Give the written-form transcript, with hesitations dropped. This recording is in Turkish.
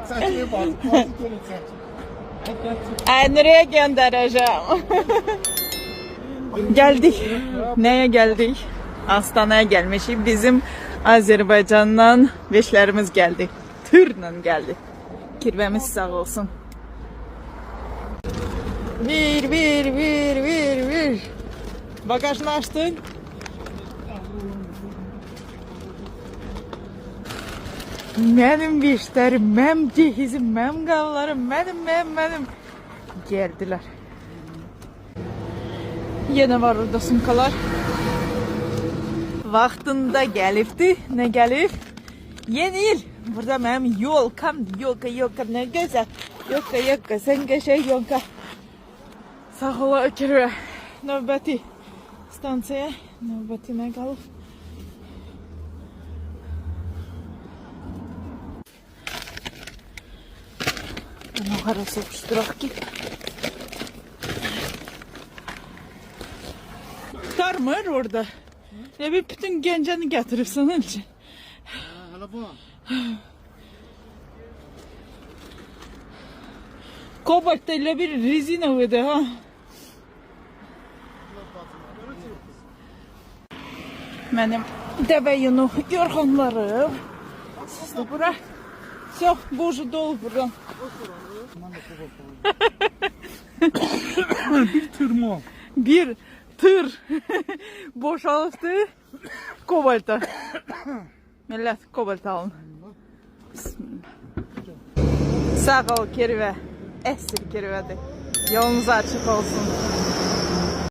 Saçını bak. Nereye göndereceğim? Geldik. Neye geldik? Astana'ya gelmişik. Bizim Azerbaycan'dan beşlerimiz geldi. Tırla geldi. Kirvemiz sağ olsun. Bir. Bagajını açtık. Benim beşlerim, benim cehizim, benim qavlarım, benim. Geldiler. Yine var orada sumkalar. Vaxtında gəlibdi. Ne gəlib? Yeni il. Burada benim yolkam. Yolka ne güzel. Yolka sen geçey yolka. Sağ ola ökürü. Növbəti stansiyaya. Növbəti ne qalıb? Yukarı sokuşturak ki. Tarmır orada. Ne bir bütün genceni getirirsin önce. Hala bu. Kobalt'ta ile bir rezina öde ha. Benim deve yunu yorganlarım. Siz de bura. Все, боже, dolu buradan. Bir tır mı? Bir tır boşalttı kobalta. Millet kobalta alın. Bismillah. Sağ ol Kerive. Esir Kerive'de. Yolunuz açık olsun.